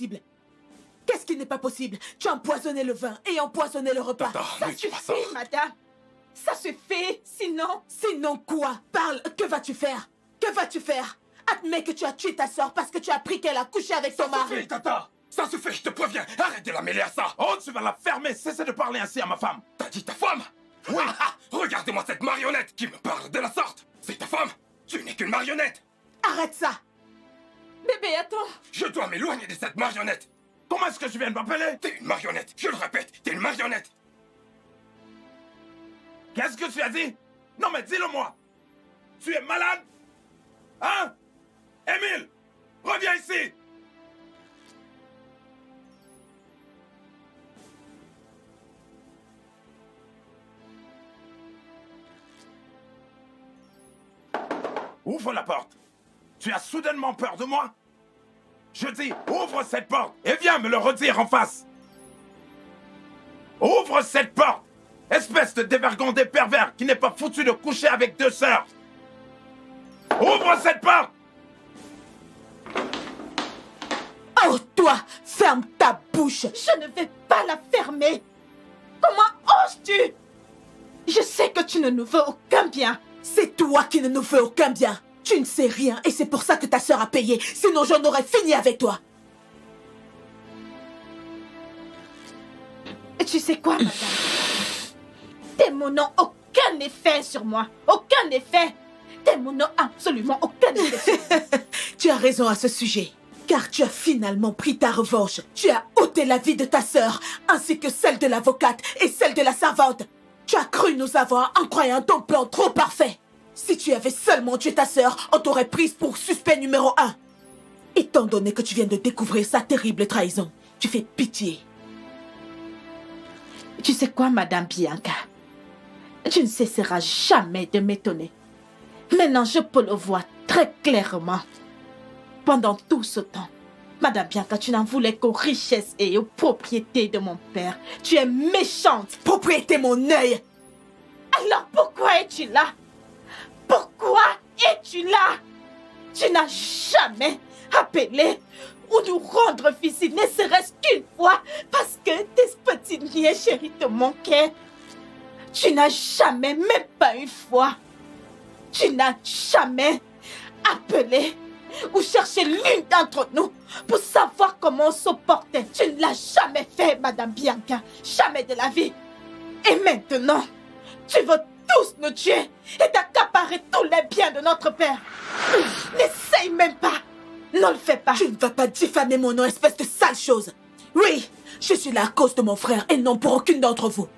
possible? Qu'est-ce qui n'est pas possible? Tu as empoisonné le vin et empoisonné le repas. Ça suffit, madame. Ça suffit, sinon... Sinon quoi? Parle, que vas-tu faire? Que vas-tu faire? Admets que tu as tué ta sœur parce que tu as appris qu'elle a couché avec ton mari. Ça suffit, Tata! Ça suffit, je te préviens! Arrête de la mêler à ça! Oh, tu vas la fermer! Cessez de parler ainsi à ma femme! T'as dit ta femme? Oui! Regardez-moi cette marionnette qui me parle de la sorte! C'est ta femme? Tu n'es qu'une marionnette! Arrête ça! Bébé, attends! Je dois m'éloigner de cette marionnette! Comment est-ce que je viens de m'appeler? T'es une marionnette! Je le répète, t'es une marionnette! Qu'est-ce que tu as dit? Non mais dis-le-moi! Tu es malade? Hein? Émile! Reviens ici! Ouvre la porte! Tu as soudainement peur de moi? Je dis, ouvre cette porte et viens me le redire en face! Ouvre cette porte! Espèce de dévergondé pervers qui n'est pas foutu de coucher avec 2 sœurs! Ouvre cette porte! Oh, toi, ferme ta bouche! Je ne vais pas la fermer! Comment oses-tu? Je sais que tu ne nous veux aucun bien! C'est toi qui ne nous veux aucun bien! Tu ne sais rien et c'est pour ça que ta sœur a payé, sinon j'en aurais fini avec toi! Et tu sais quoi, madame? Tes mots n'ont aucun effet sur moi! Aucun effet! Tes mots n'ont absolument aucun effet sur moi! Tu as raison à ce sujet. Car tu as finalement pris ta revanche. Tu as ôté la vie de ta sœur, ainsi que celle de l'avocate et celle de la servante. Tu as cru nous avoir en croyant ton plan trop parfait. Si tu avais seulement tué ta sœur, on t'aurait prise pour suspect numéro 1. Étant donné que tu viens de découvrir sa terrible trahison, tu fais pitié. Tu sais quoi, Madame Bianca? Tu ne cesseras jamais de m'étonner. Maintenant, je peux le voir très clairement. Pendant tout ce temps, Madame Bianca, tu n'en voulais qu'aux richesses et aux propriétés de mon père. Tu es méchante. Propriété mon œil. Alors pourquoi es-tu là? Pourquoi es-tu là? Tu n'as jamais appelé ou nous rendre visite, ne serait-ce qu'une fois, parce que tes petits niais chéris te manquaient. Tu n'as jamais, même pas une fois, tu n'as jamais appelé ou cherché l'une d'entre nous pour savoir comment on se portait. Tu ne l'as jamais fait, Madame Bianca. Jamais de la vie. Et maintenant, tu veux tous nous tuer et t'accaparer tous les biens de notre père. N'essaye même pas. Ne le fais pas. Tu ne vas pas diffamer mon nom, espèce de sale chose. Oui, je suis là à cause de mon frère et non pour aucune d'entre vous.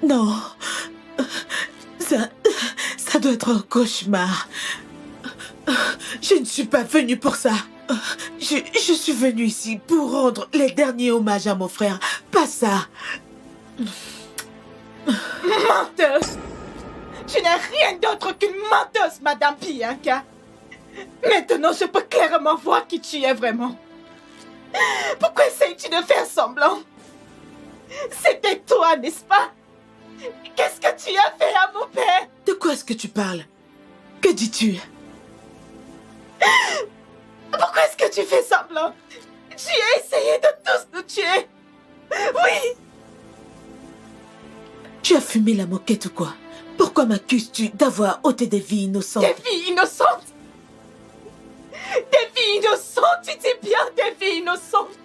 Non, ça doit être un cauchemar. Je ne suis pas venue pour ça. Je suis venue ici pour rendre les derniers hommages à mon frère. Pas ça. Menteuse! Tu n'es rien d'autre qu'une menteuse, Madame Bianca. Maintenant, je peux clairement voir qui tu es vraiment. Pourquoi essayes-tu de faire semblant? C'était toi, n'est-ce pas? Qu'est-ce que tu as fait à mon père? De quoi est-ce que tu parles? Que dis-tu? Pourquoi est-ce que tu fais semblant? Tu as essayé de tous nous tuer. Oui. Tu as fumé la moquette ou quoi? Pourquoi m'accuses-tu d'avoir ôté des vies innocentes? Des filles innocentes? Des filles innocentes? Tu dis bien des filles innocentes?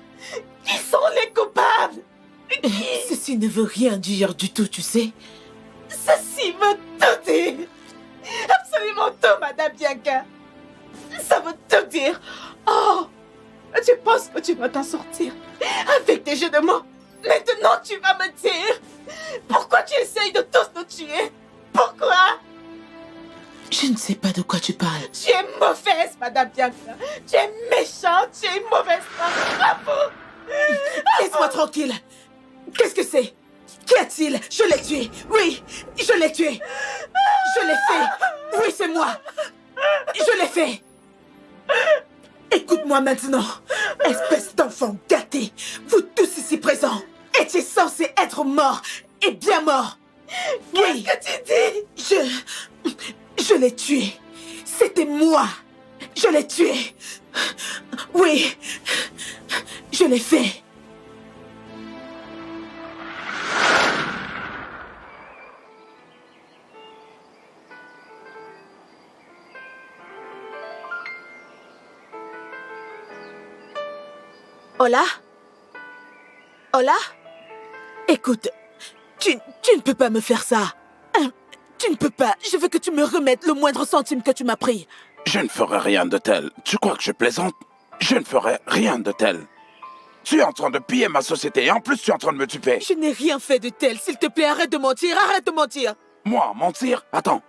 Qui sont les coupables? Ceci ne veut rien dire du tout, tu sais. Ceci veut tout dire. Absolument tout, Madame Bianca. Ça veut tout dire. Oh, tu penses que tu vas t'en sortir avec des jeux de mots? Maintenant, tu vas me dire pourquoi tu essayes de tous nous tuer? Pourquoi? Je ne sais pas de quoi tu parles. Tu es mauvaise, Madame Bianca. Tu es méchante, tu es une mauvaise femme. Bravo. Laisse-moi tranquille. Qu'est-ce que c'est? Qu'y a-t-il? Je l'ai tué. Oui, je l'ai tué. Je l'ai fait. Oui, c'est moi. Je l'ai fait. Écoute-moi maintenant. Espèce d'enfant gâté. Vous tous ici présents étiez censés être morts. Et bien morts. Oui. Qu'est-ce que tu dis? Je l'ai tué. C'était moi. Je l'ai tué. Oui. Je l'ai fait. Hola? Hola? Écoute, tu ne peux pas me faire ça. Tu ne peux pas. Je veux que tu me remettes le moindre centime que tu m'as pris. Je ne ferai rien de tel. Tu crois que je plaisante? Je ne ferai rien de tel. Tu es en train de piller ma société et en plus tu es en train de me tuer. Je n'ai rien fait de tel. S'il te plaît, arrête de mentir. Arrête de mentir. Moi, mentir? Attends.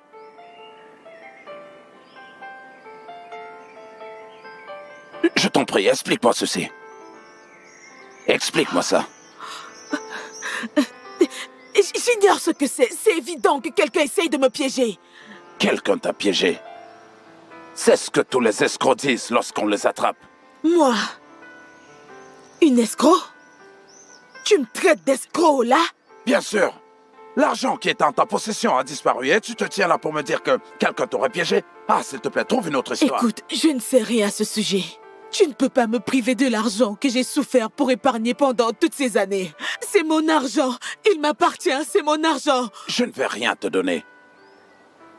Je t'en prie, explique-moi ceci. Explique-moi ça. J'ignore ce que c'est. C'est évident que quelqu'un essaye de me piéger. Quelqu'un t'a piégé. C'est ce que tous les escrocs disent lorsqu'on les attrape. Moi? Une escroc? Tu me traites d'escroc, là? Bien sûr. L'argent qui est en ta possession a disparu et tu te tiens là pour me dire que quelqu'un t'aurait piégé? Ah, s'il te plaît, trouve une autre histoire. Écoute, je ne sais rien à ce sujet. Tu ne peux pas me priver de l'argent que j'ai souffert pour épargner pendant toutes ces années. C'est mon argent. Il m'appartient, c'est mon argent. Je ne vais rien te donner.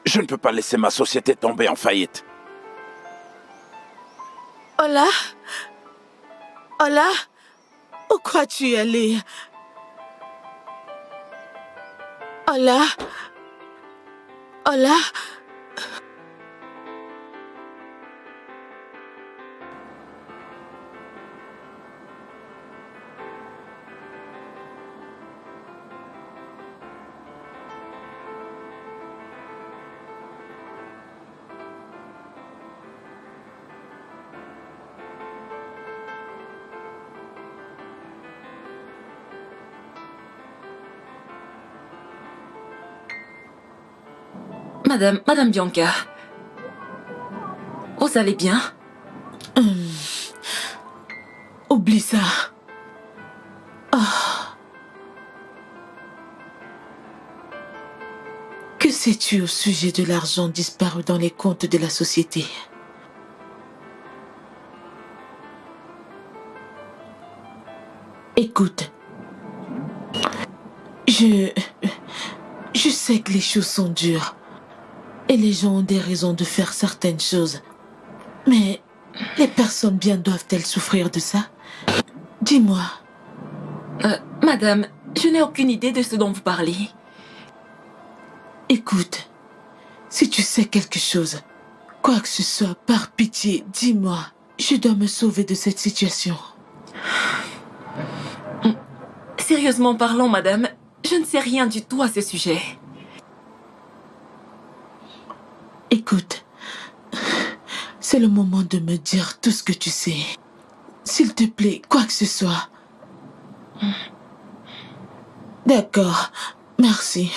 Je ne peux pas laisser ma société tomber en faillite. Hola? Hola? Où crois-tu aller? Hola? Hola? Madame Bianca, vous allez bien? Oublie ça. Que sais-tu au sujet de l'argent disparu dans les comptes de la société? Écoute, je sais que les choses sont dures et les gens ont des raisons de faire certaines choses. Mais les personnes bien doivent-elles souffrir de ça? Dis-moi. Madame, je n'ai aucune idée de ce dont vous parlez. Écoute, si tu sais quelque chose, quoi que ce soit, par pitié, dis-moi. Je dois me sauver de cette situation. Sérieusement parlons, madame, je ne sais rien du tout à ce sujet. Écoute, c'est le moment de me dire tout ce que tu sais. S'il te plaît, quoi que ce soit. D'accord, merci.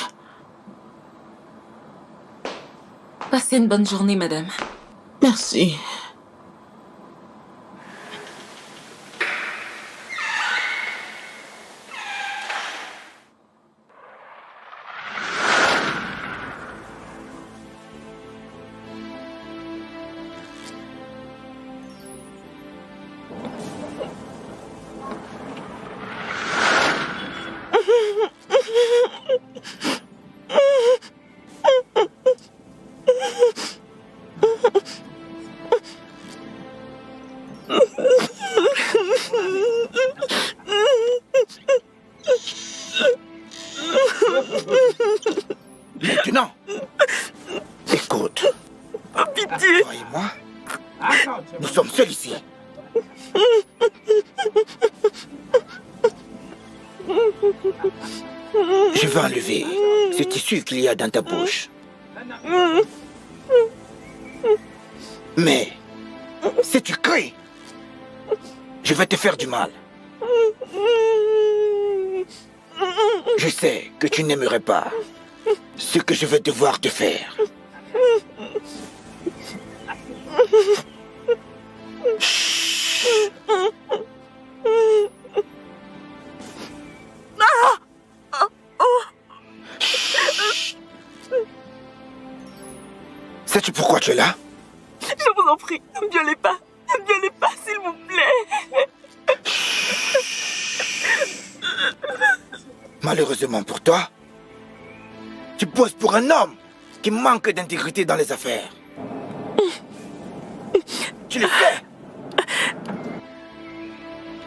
Passez une bonne journée, madame. Merci. Je vais enlever ce tissu qu'il y a dans ta bouche. Mais, si tu cries, je vais te faire du mal. Je sais que tu n'aimerais pas ce que je vais devoir te faire. Chut. Chut. Sais-tu pourquoi tu es là? Je vous en prie, ne me violez pas. Ne me violez pas, s'il vous plaît. Malheureusement pour toi, tu poses pour un homme qui manque d'intégrité dans les affaires. Tu le fais.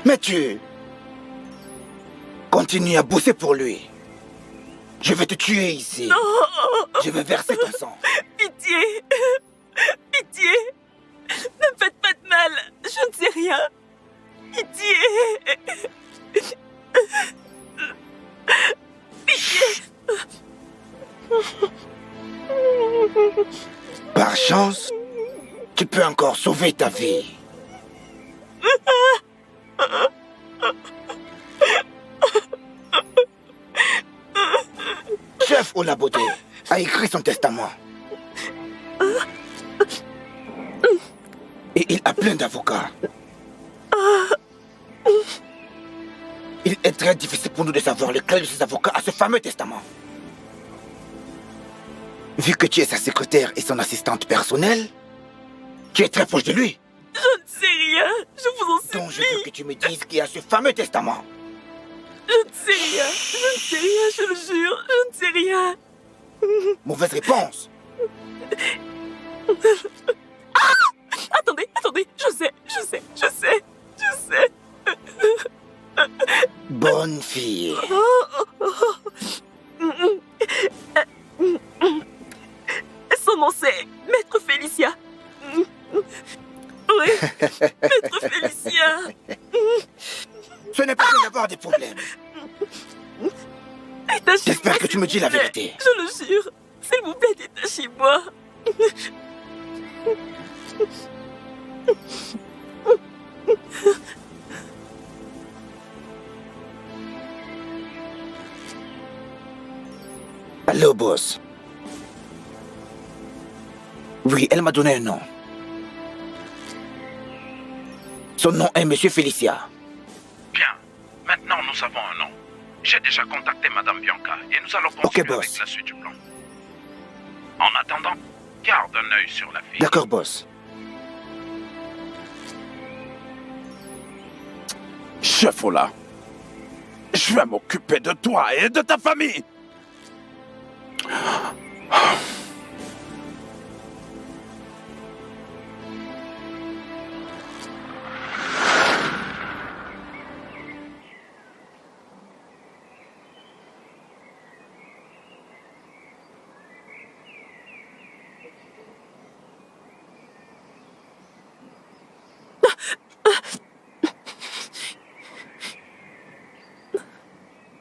Mais tu continues à bosser pour lui. Je vais te tuer ici. Non. Je vais verser ton sang. Pitié. Pitié. Ne me faites pas de mal. Je ne sais rien. Pitié. Pitié. Par chance, tu peux encore sauver ta vie. Chef Olabode a écrit son testament. Et il a plein d'avocats. Il est très difficile pour nous de savoir lequel de ces avocats a ce fameux testament. Vu que tu es sa secrétaire et son assistante personnelle, tu es très proche de lui. Je ne sais rien. Je vous en supplie. Donc je veux que tu me dises qui a ce fameux testament. Je ne sais rien. Je ne sais rien, je le jure. Je ne sais rien. Mauvaise réponse. Attendez. Je sais. Bonne fille. Son nom c'est Maître Félicia. Oui, Maître Félicia. Ce n'est pas bien d'avoir des problèmes. J'espère que tu me dis la vérité. Je le jure. S'il vous plaît, détachez-moi. Allô, boss. Oui, elle m'a donné un nom. Son nom est Monsieur Félicia. Bien. Maintenant, nous avons un nom. J'ai déjà contacté Madame Bianca et nous allons continuer boss. avec la suite du plan. En attendant, garde un œil sur la fille. D'accord, boss. Chef Ola, je vais m'occuper de toi et de ta famille.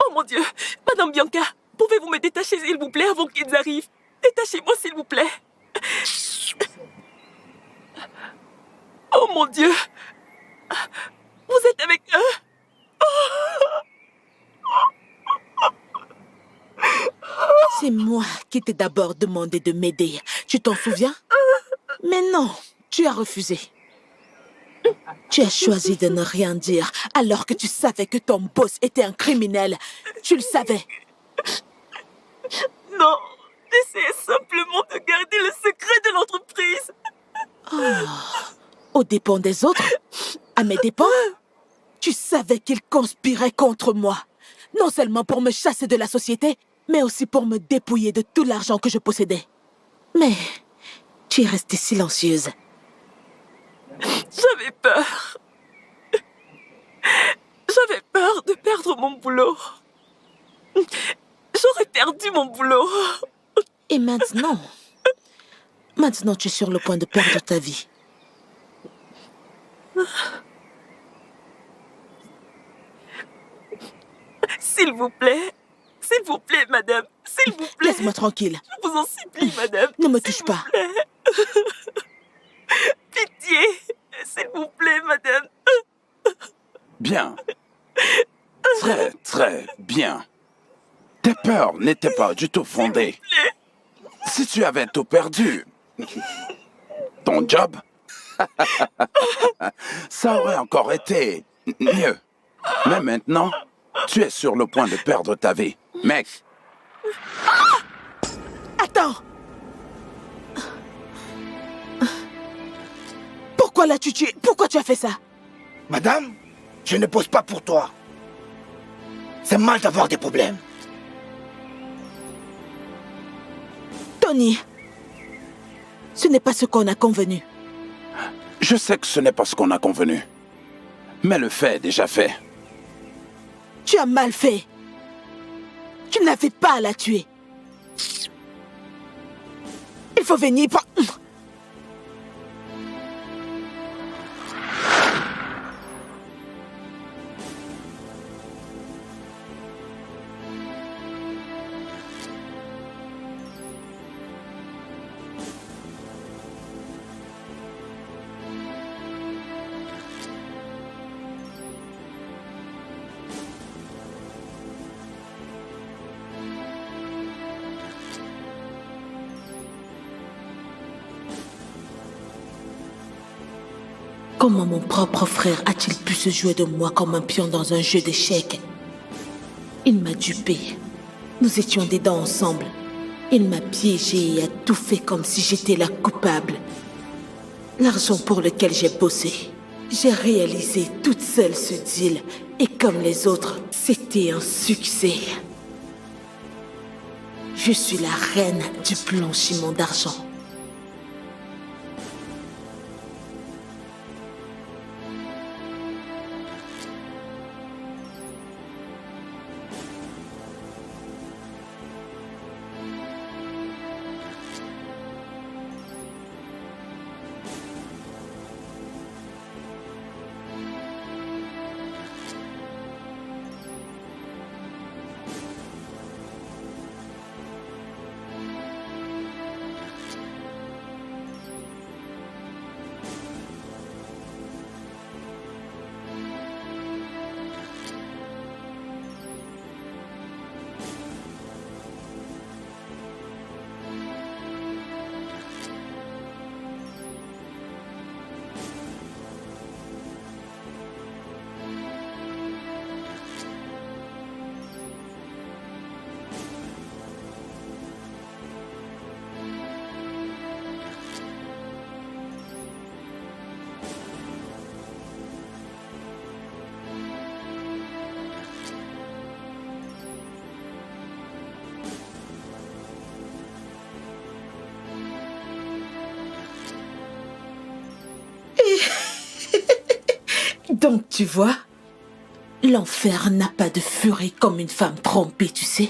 Oh mon Dieu, Madame Bianca, pouvez-vous me détacher s'il vous plaît avant qu'ils arrivent? Détachez-moi s'il vous plaît. Oh mon Dieu, vous êtes avec eux? C'est moi qui t'ai d'abord demandé de m'aider. Tu t'en souviens? Mais non, tu as refusé. Tu as choisi de ne rien dire alors que tu savais que ton boss était un criminel. Tu le savais. Non, j'essayais simplement de garder le secret de l'entreprise. Aux dépens des autres? À mes dépens? Tu savais qu'ils conspiraient contre moi. Non seulement pour me chasser de la société, mais aussi pour me dépouiller de tout l'argent que je possédais. Mais tu es restée silencieuse. J'avais peur. J'avais peur de perdre mon boulot. J'aurais perdu mon boulot. Et maintenant? Maintenant, tu es sur le point de perdre ta vie. S'il vous plaît, madame, s'il vous plaît. Laisse-moi tranquille. Je vous en supplie, madame. Ne me touche pas. Pitié, s'il vous plaît, madame. Bien. Très, très bien. Tes peurs n'étaient pas du tout fondées. Si tu avais tout perdu, ton job, ça aurait encore été mieux. Mais maintenant, tu es sur le point de perdre ta vie. Mec. Attends. Pourquoi l'as-tu tué? Pourquoi tu as fait ça? Madame, je ne pose pas pour toi. C'est mal d'avoir des problèmes. Tony, ce n'est pas ce qu'on a convenu. Je sais que ce n'est pas ce qu'on a convenu. Mais le fait est déjà fait. Tu as mal fait. Tu n'avais pas à la tuer. Il faut venir par... Comment mon propre frère a-t-il pu se jouer de moi comme un pion dans un jeu d'échecs? Il m'a dupé. Nous étions des dents ensemble. Il m'a piégé et a tout fait comme si j'étais la coupable. L'argent pour lequel j'ai bossé, j'ai réalisé toute seule ce deal. Et comme les autres, c'était un succès. Je suis la reine du blanchiment d'argent. Donc, tu vois, l'enfer n'a pas de furie comme une femme trompée, tu sais.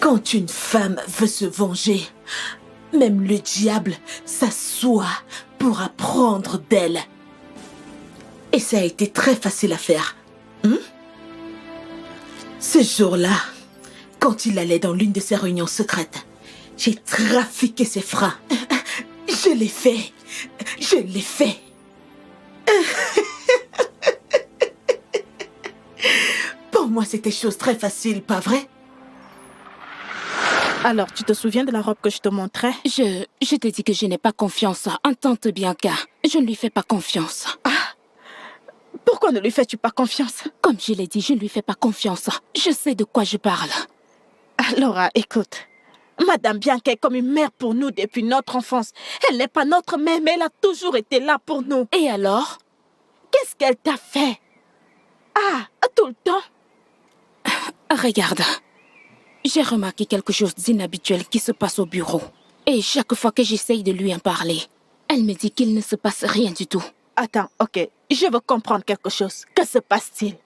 Quand une femme veut se venger, même le diable s'assoit pour apprendre d'elle. Et ça a été très facile à faire. Ce jour-là, quand il allait dans l'une de ses réunions secrètes, j'ai trafiqué ses freins. Je l'ai fait. Je l'ai fait. Pour moi, c'était chose très facile, pas vrai? Alors, tu te souviens de la robe que je te montrais? Je te dis que je n'ai pas confiance en tante Bianca. Je ne lui fais pas confiance. Ah! Pourquoi ne lui fais-tu pas confiance? Comme je l'ai dit, je ne lui fais pas confiance. Je sais de quoi je parle. Laura, écoute. Madame Bianca est comme une mère pour nous depuis notre enfance. Elle n'est pas notre mère, mais elle a toujours été là pour nous. Et alors? Qu'est-ce qu'elle t'a fait? Ah, tout le temps? Regarde. J'ai remarqué quelque chose d'inhabituel qui se passe au bureau. Et chaque fois que j'essaye de lui en parler, elle me dit qu'il ne se passe rien du tout. Attends, ok. Je veux comprendre quelque chose. Que se passe-t-il?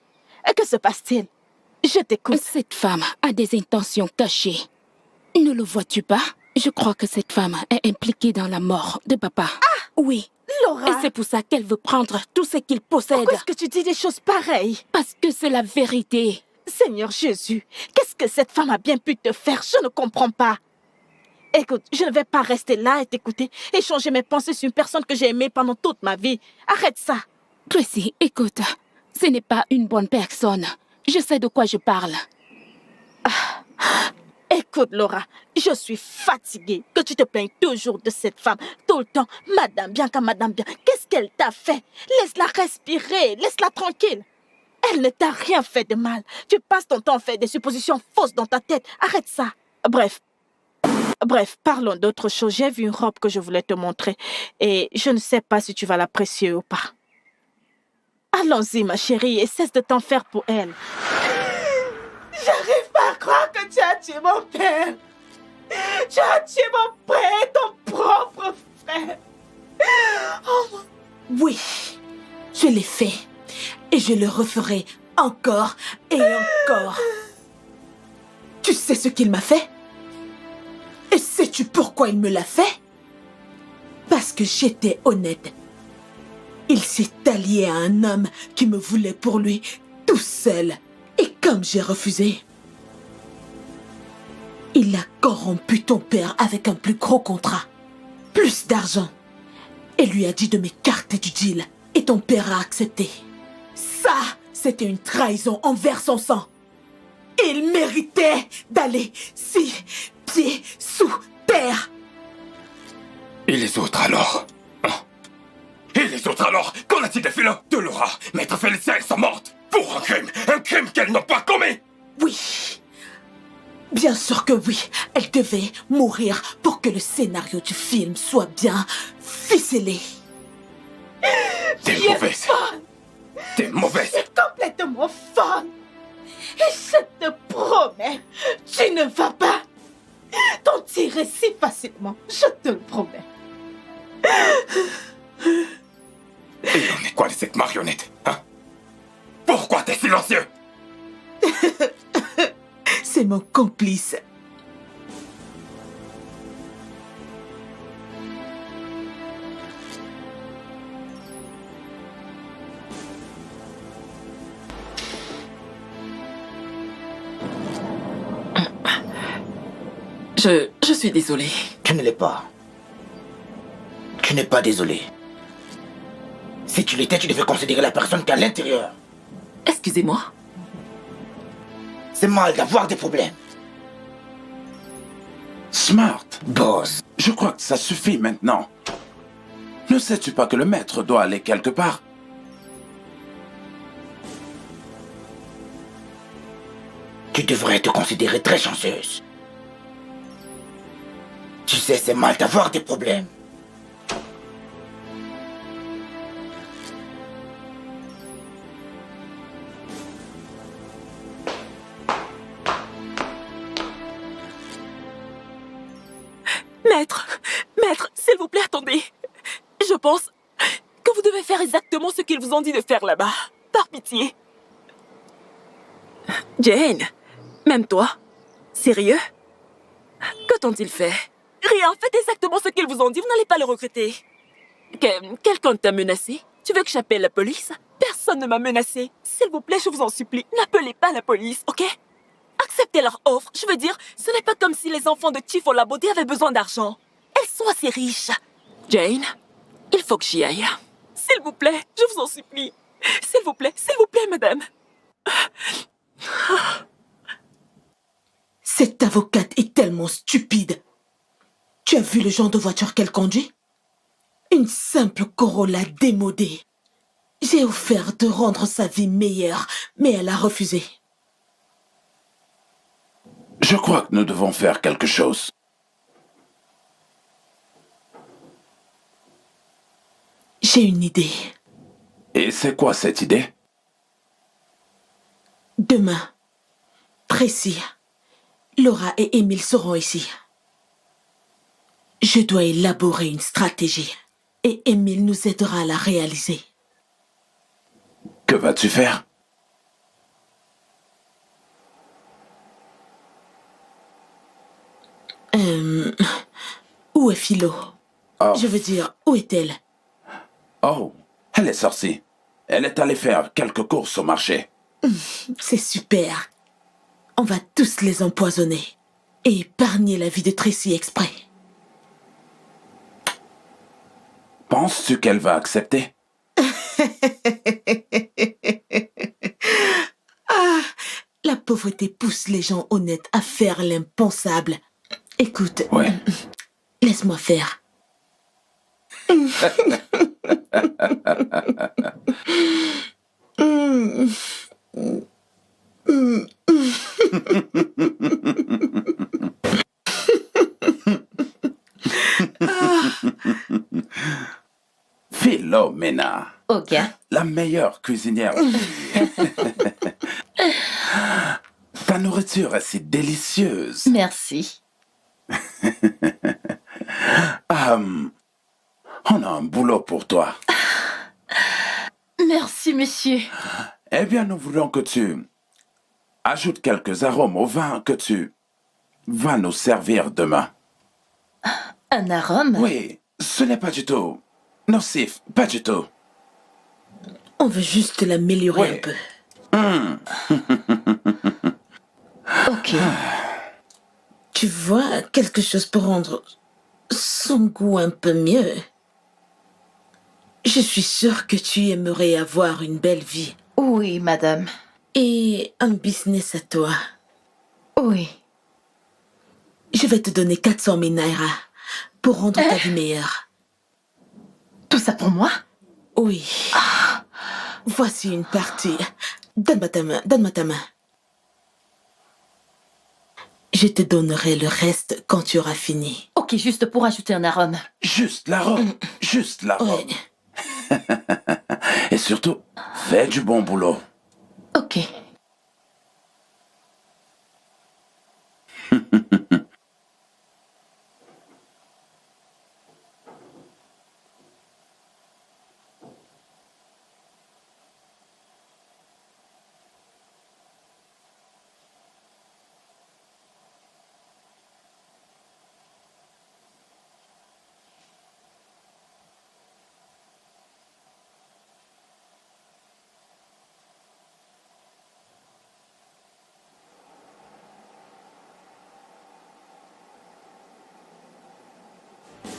Que se passe-t-il? Je t'écoute. Cette femme a des intentions cachées. Ne le vois-tu pas? Je crois que cette femme est impliquée dans la mort de papa. Ah! Oui. Laura! Et c'est pour ça qu'elle veut prendre tout ce qu'il possède. Pourquoi est-ce que tu dis des choses pareilles? Parce que c'est la vérité. Seigneur Jésus, qu'est-ce que cette femme a bien pu te faire? Je ne comprends pas. Écoute, je ne vais pas rester là et t'écouter et changer mes pensées sur une personne que j'ai aimée pendant toute ma vie. Arrête ça. Tracy, écoute, ce n'est pas une bonne personne. Je sais de quoi je parle. Écoute, Laura, je suis fatiguée que tu te plaignes toujours de cette femme. Tout le temps, Madame Bianca, Madame Bianca. Qu'est-ce qu'elle t'a fait? Laisse-la respirer, laisse-la tranquille. Elle ne t'a rien fait de mal. Tu passes ton temps à faire des suppositions fausses dans ta tête. Arrête ça. Bref, parlons d'autre chose. J'ai vu une robe que je voulais te montrer et je ne sais pas si tu vas l'apprécier ou pas. Allons-y, ma chérie, et cesse de t'en faire pour elle. J'arrive pas à croire que tu as tué mon père. Tu as tué mon père, ton propre frère. Oh. Oui, je l'ai fait. Et je le referai encore et encore. Tu sais ce qu'il m'a fait? Et sais-tu pourquoi il me l'a fait? Parce que j'étais honnête. Il s'est allié à un homme qui me voulait pour lui tout seul. Et comme j'ai refusé, il a corrompu ton père avec un plus gros contrat. Plus d'argent. Et lui a dit de m'écarter du deal. Et ton père a accepté. Ça, c'était une trahison envers son sang. Il méritait d'aller 6 pieds sous terre. Et les autres alors? Hein? Et les autres alors? Qu'en a-t-il des filons de Laura? Maître Félicia, elles sont mortes pour un crime qu'elles n'ont pas commis. Oui, bien sûr que oui. Elle devait mourir pour que le scénario du film soit bien ficelé. T'es mauvaise. T'es mauvaise. C'est complètement folle. Et je te promets, tu ne vas pas t'en tirer si facilement. Je te le promets. Et on est quoi de cette marionnette, hein? Pourquoi t'es silencieux? C'est mon complice. Je suis désolée. Tu ne l'es pas. Tu n'es pas désolé. Si tu l'étais, tu devais considérer la personne qu'à l'intérieur. Excusez-moi. C'est mal d'avoir des problèmes. Smart, Boss. je crois que ça suffit maintenant. Ne sais-tu pas que le maître doit aller quelque part? Tu devrais te considérer très chanceuse. Tu sais, c'est mal d'avoir des problèmes. Maître, s'il vous plaît, attendez. Je pense que vous devez faire exactement ce qu'ils vous ont dit de faire là-bas. Par pitié. Jane, même toi? Sérieux? Que t'ont-ils fait? Rien, faites exactement ce qu'ils vous ont dit, vous n'allez pas le regretter. Quelqu'un t'a menacé? Tu veux que j'appelle la police? Personne ne m'a menacé. S'il vous plaît, je vous en supplie, n'appelez pas la police, ok? Acceptez leur offre. Je veux dire, ce n'est pas comme si les enfants de Chief Olabode avaient besoin d'argent. Elles sont assez riches. Jane, il faut que j'y aille. S'il vous plaît, je vous en supplie. S'il vous plaît, madame. Cette avocate est tellement stupide. Tu as vu le genre de voiture qu'elle conduit? Une simple Corolla démodée. J'ai offert de rendre sa vie meilleure, mais elle a refusé. Je crois que nous devons faire quelque chose. J'ai une idée. Et c'est quoi cette idée? Demain, Tracy, Laura et Émile seront ici. Je dois élaborer une stratégie et Émile nous aidera à la réaliser. Que vas-tu faire? Où est Philo? Oh. Je veux dire, où est-elle? Oh, elle est sortie. Elle est allée faire quelques courses au marché. C'est super. On va tous les empoisonner et épargner la vie de Tracy exprès. Penses-tu qu'elle va accepter? La pauvreté pousse les gens honnêtes à faire l'impensable. Écoute, Ouais. laisse-moi faire. Philomena, Ok. la meilleure cuisinière. Ta nourriture est si délicieuse. Merci. On a un boulot pour toi. Merci, monsieur. Eh bien, nous voulons que tu ajoutes quelques arômes au vin que tu vas nous servir demain. Un arôme? Oui, ce n'est pas du tout nocif, pas du tout. On veut juste l'améliorer Oui. un peu. Ok. Tu vois, quelque chose pour rendre son goût un peu mieux. Je suis sûre que tu aimerais avoir une belle vie Oui, madame. et un business à toi. Oui. Je vais te donner 400 000 naira pour rendre ta vie meilleure. Tout ça pour moi? Oui. Voici une partie. Donne-moi ta main, donne-moi ta main. Je te donnerai le reste quand tu auras fini. Ok, juste pour ajouter un arôme. Juste l'arôme, juste l'arôme. Ouais. Et surtout, fais du bon boulot. Ok.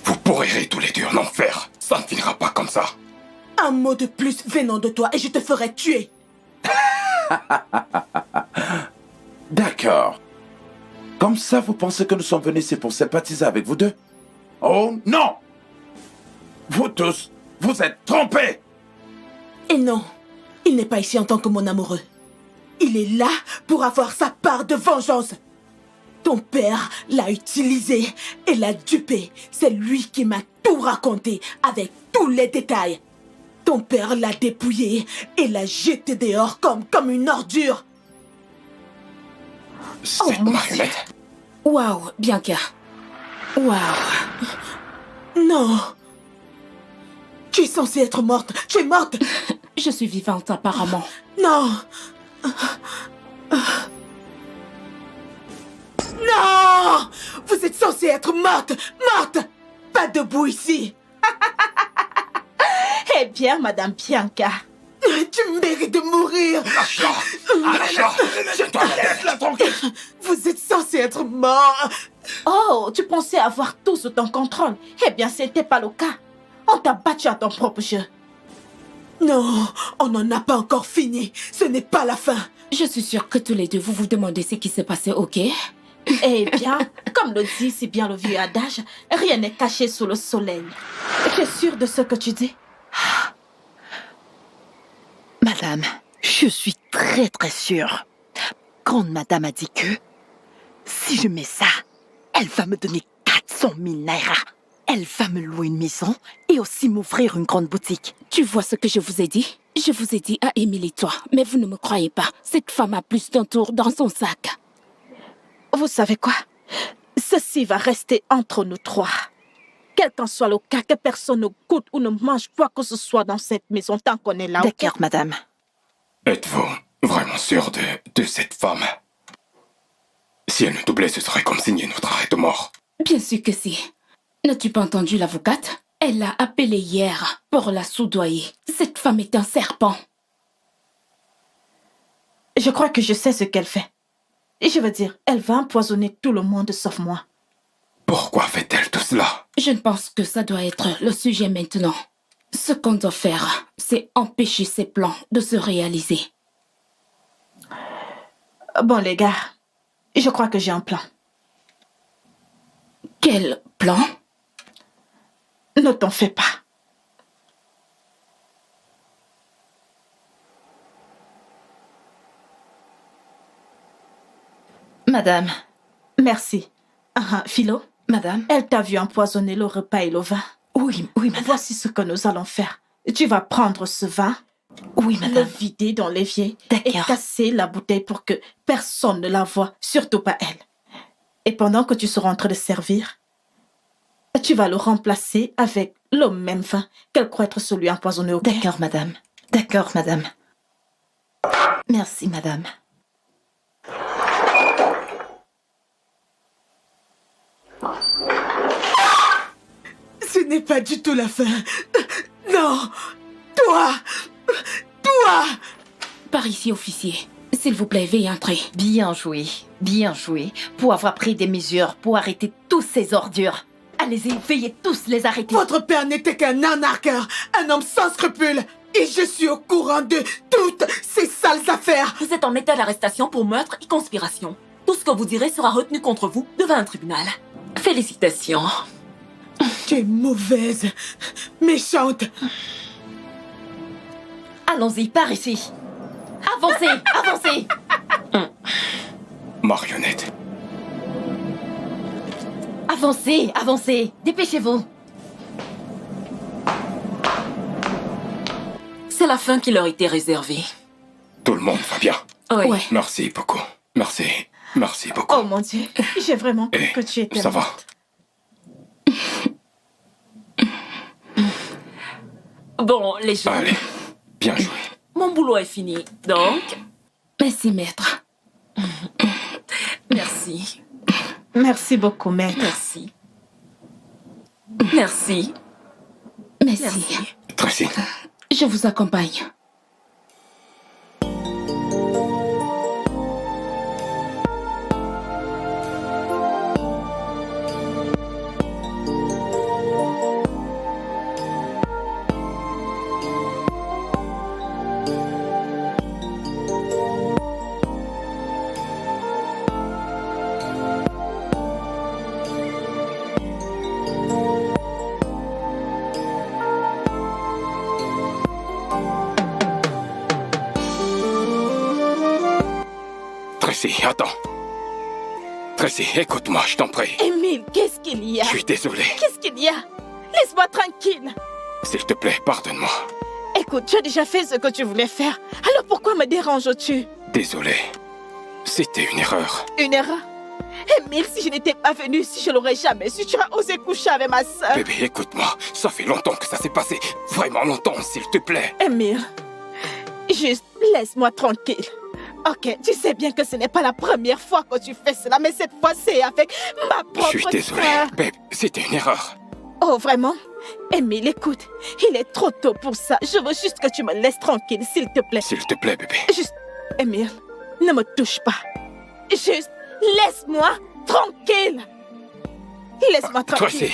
Vous pourrirez tous les deux en enfer. Ça ne finira pas comme ça. Un mot de plus venant de toi et je te ferai tuer. D'accord. Comme ça, vous pensez que nous sommes venus ici pour sympathiser avec vous deux? Oh non! Vous tous, vous êtes trompés! Et non, il n'est pas ici en tant que mon amoureux. Il est là pour avoir sa part de vengeance. Ton père l'a utilisé et l'a dupé. C'est lui qui m'a tout raconté avec tous les détails. Ton père l'a dépouillé et l'a jeté dehors comme une ordure. Cette mon marionnette. Waouh, Bianca. Waouh. Non. Tu es censée être morte. Tu es morte. Je suis vivante apparemment. Non. Non. Vous êtes censée être morte. Morte. Pas debout ici. Eh bien, madame Bianca. Tu mérites de mourir. Lâche-la. Lâche-la. Tiens-toi la tête. Laisse-la tranquille! Vous êtes censé être mort. Oh, tu pensais avoir tout sous ton contrôle. Eh bien, c'était pas le cas. On t'a battu à ton propre jeu. Non, on n'en a pas encore fini. Ce n'est pas la fin. Je suis sûre que tous les deux, vous vous demandez ce qui s'est passé, ok? Eh bien, comme le dit si bien le vieux adage, rien n'est caché sous le soleil. Tu es sûre de ce que tu dis? Madame, je suis très sûre. Grande madame a dit que si je mets ça, elle va me donner 400 000 naira. Elle va me louer une maison et aussi m'ouvrir une grande boutique. Tu vois ce que je vous ai dit? Je vous ai dit à Émilie toi, mais vous ne me croyez pas. Cette femme a plus d'un tour dans son sac. Vous savez quoi? Ceci va rester entre nous trois. Quel qu'en soit le cas, que personne ne goûte ou ne mange quoi que ce soit dans cette maison tant qu'on est là. D'accord, madame. Êtes-vous vraiment sûr de cette femme? Si elle nous doublait, ce serait comme signer notre arrêt de mort. Bien sûr que si. N'as-tu pas entendu l'avocate? Elle l'a appelée hier pour la soudoyer. Cette femme est un serpent. Je crois que je sais ce qu'elle fait. Je veux dire, elle va empoisonner tout le monde sauf moi. Pourquoi fait-elle tout cela? Je ne pense que ça doit être le sujet maintenant. Ce qu'on doit faire, c'est empêcher ces plans de se réaliser. Bon, les gars, je crois que j'ai un plan. Quel plan? Ne t'en fais pas. Madame, Merci. Philo, madame. elle t'a vu empoisonner le repas et le vin. Oui, madame. Voici ce que nous allons faire. Tu vas prendre ce vin, Oui, le madame. vider dans l'évier et D'accord. casser la bouteille pour que personne ne la voie, surtout pas elle. Et pendant que tu seras en train de servir, tu vas le remplacer avec le même vin qu'elle croit être celui empoisonné au cœur. D'accord, madame. D'accord, madame. Merci, madame. Ce n'est pas du tout la fin. Non. Toi. Par ici, officier. S'il vous plaît, veuillez entrer. Bien joué pour avoir pris des mesures pour arrêter tous ces ordures. Allez-y, veuillez tous les arrêter. Votre père n'était qu'un arnaqueur, un homme sans scrupules. Et je suis au courant de toutes ces sales affaires. Vous êtes en état d'arrestation pour meurtre et conspiration. Tout ce que vous direz sera retenu contre vous devant un tribunal. Félicitations. Tu es mauvaise, méchante. Allons-y, par ici. Avancez. Marionnette. Avancez. Dépêchez-vous. C'est la fin qui leur était réservée. Tout le monde va bien. Oui. Ouais. Merci beaucoup. Merci beaucoup. Oh mon Dieu, j'ai vraiment cru que tu étais Ça va. morte. Bon, les gens, Allez, bien joué. mon boulot est fini. Donc, Merci, maître. merci. Merci beaucoup, maître. Merci. Merci. Merci. Merci. Tracy, Je vous accompagne. Tracy, attends. Tracy, écoute-moi, je t'en prie. Émile, qu'est-ce qu'il y a? Je suis désolé. Qu'est-ce qu'il y a? Laisse-moi tranquille. S'il te plaît, pardonne-moi. Écoute, tu as déjà fait ce que tu voulais faire. Alors pourquoi me déranges-tu? Désolé. C'était une erreur. Une erreur? Émile, si je n'étais pas venue, si je l'aurais jamais su, tu as osé coucher avec ma sœur. Bébé, écoute-moi. Ça fait longtemps que ça s'est passé. Vraiment longtemps, s'il te plaît. Émile, juste laisse-moi tranquille. Ok, tu sais bien que ce n'est pas la première fois que tu fais cela, mais cette fois c'est avec ma Je propre suis désolé. sœur. Babe, c'était une erreur. Oh, vraiment? Émile, écoute, il est trop tôt pour ça. Je veux juste que tu me laisses tranquille, s'il te plaît. S'il te plaît, bébé. Juste, Émile, ne me touche pas. Juste, laisse-moi tranquille. Laisse-moi tranquille. Tracy.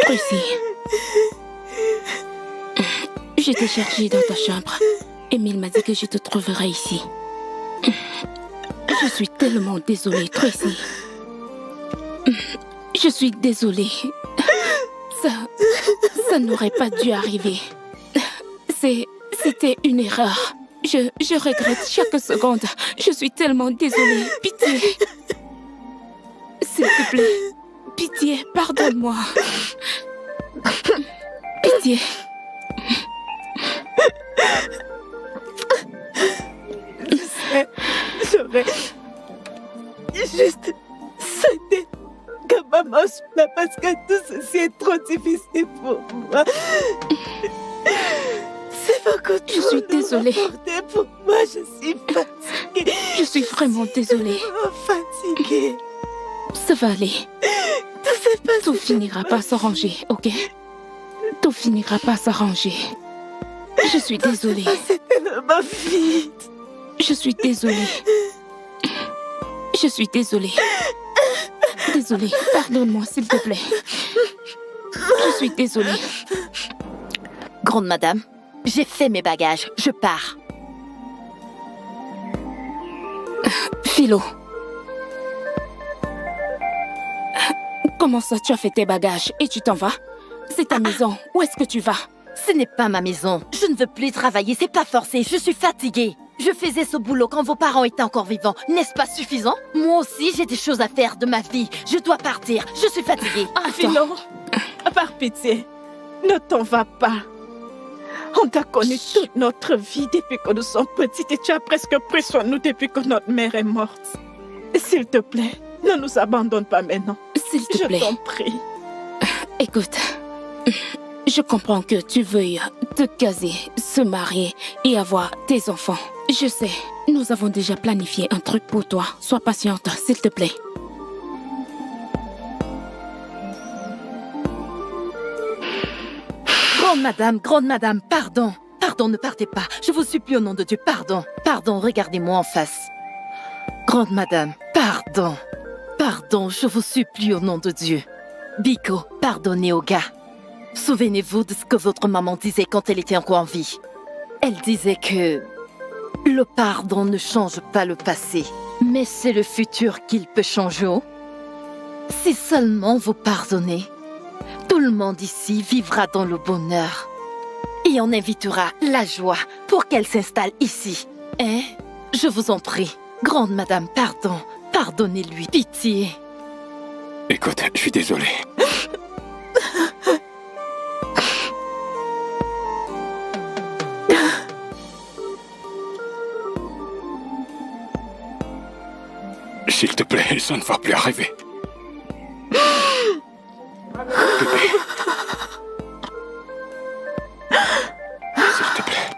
Tracy. Je t'ai cherché dans ta chambre. Emile m'a dit que je te trouverais ici. Je suis tellement désolée, Tracy. Je suis désolée. Ça n'aurait pas dû arriver. C'était une erreur. Je regrette chaque seconde. Je suis tellement désolée. Pitié. S'il te plaît. Pitié, pardonne-moi. Pitié. J'aurais juste souhaité que maman soit là parce que tout ceci est trop difficile pour moi. C'est beaucoup trop. Je suis désolée. Pour moi, je suis fatiguée. Je suis vraiment désolée. Fatiguée. Ça va aller. Tout finira par s'arranger, ok? Tout finira par s'arranger. Je suis désolée. C'est tellement vite. Je suis désolée. Je suis désolée. Désolée. Pardonne-moi, s'il te plaît. Je suis désolée. Grande madame, j'ai fait mes bagages. Je pars. Philo. Comment ça, tu as fait tes bagages et tu t'en vas? C'est ta maison. Où est-ce que tu vas? Ce n'est pas ma maison. Je ne veux plus travailler. C'est pas forcé. Je suis fatiguée. Je faisais ce boulot quand vos parents étaient encore vivants. N'est-ce pas suffisant? Moi aussi, j'ai des choses à faire de ma vie. Je dois partir. Je suis fatiguée. Philo, par pitié, ne t'en vas pas. On t'a connu toute notre vie depuis que nous sommes petites et tu as presque pris soin de nous depuis que notre mère est morte. S'il te plaît, ne nous abandonne pas maintenant. S'il te plaît. Je t'en prie. Écoute, je comprends que tu veuilles te caser, se marier et avoir tes enfants. Je sais, nous avons déjà planifié un truc pour toi. Sois patiente, s'il te plaît. Grande madame, pardon. Pardon, ne partez pas. Je vous supplie au nom de Dieu, pardon. Pardon, regardez-moi en face. Grande madame, pardon. Pardon, je vous supplie au nom de Dieu. Biko, pardonnez au gars. Souvenez-vous de ce que votre maman disait quand elle était encore en vie. Elle disait que le pardon ne change pas le passé, mais c'est le futur qu'il peut changer. Si seulement vous pardonnez, tout le monde ici vivra dans le bonheur. Et on invitera la joie pour qu'elle s'installe ici. Hein? Je vous en prie. Grande madame, pardon. Pardonnez-lui. Pitié. Écoute, je suis désolé. S'il te plaît, ça ne va plus arriver. Bébé. S'il te plaît.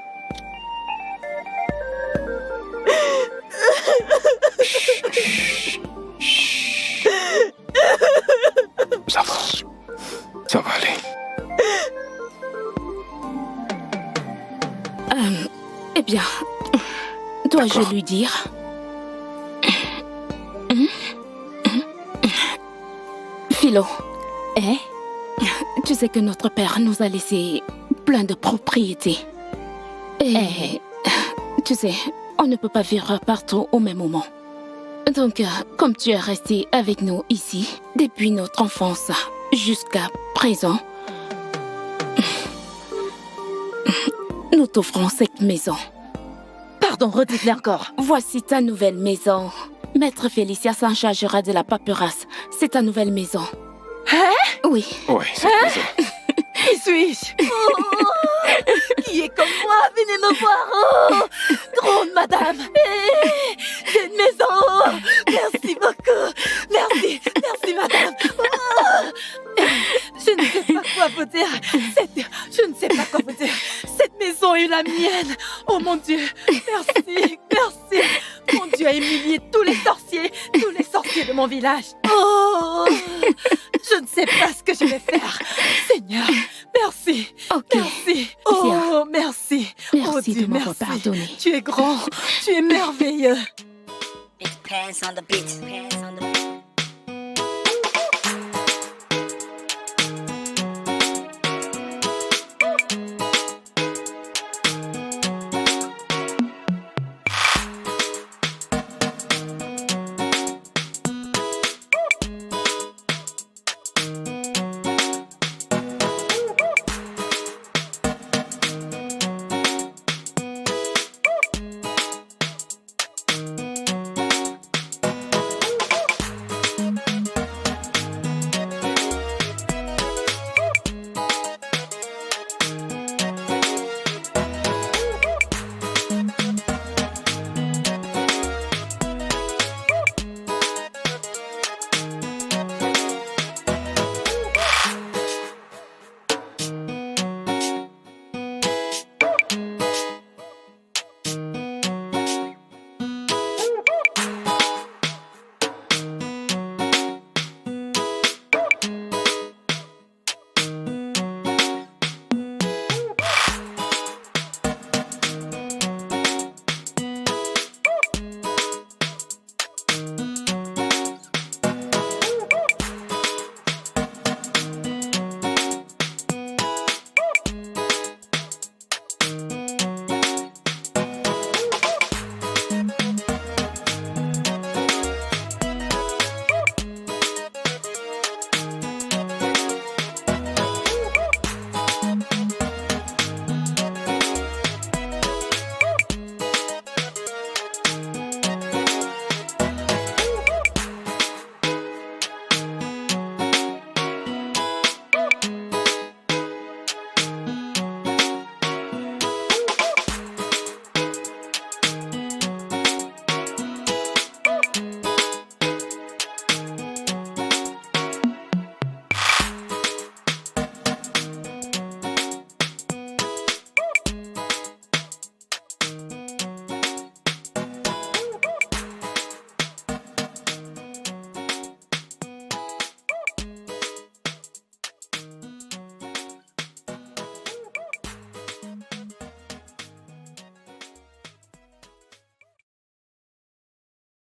Chut, chut, chut. Ça va. Ça va aller. Eh bien, dois-je lui dire? Philo. Hein? Tu sais que notre père nous a laissé plein de propriétés. Et tu sais, on ne peut pas vivre partout au même moment. Donc, comme tu es resté avec nous ici, depuis notre enfance jusqu'à présent, nous t'offrons cette maison. Pardon, redites-le encore. Voici ta nouvelle maison. Maître Félicia s'en chargera de la paperasse. C'est ta nouvelle maison. Hein? Oui. Oui, cette maison. Qui suis-je? Qui est comme moi? Venez me voir. Oh, grande madame. J'ai une maison. Merci beaucoup. Merci. Merci, madame. Oh, je ne sais pas quoi vous dire. Je ne sais pas quoi vous dire. Cette maison est la mienne. Oh mon Dieu. Merci. Merci. Mon Dieu a humilié tous les sorciers de mon village. Oh, je ne sais pas ce que je vais faire. Seigneur, merci. Ok. Merci. Oh, merci. Merci Oh Dieu, de m'avoir merci. pardonné. Tu es grand. Tu es merveilleux. It depends on the beat.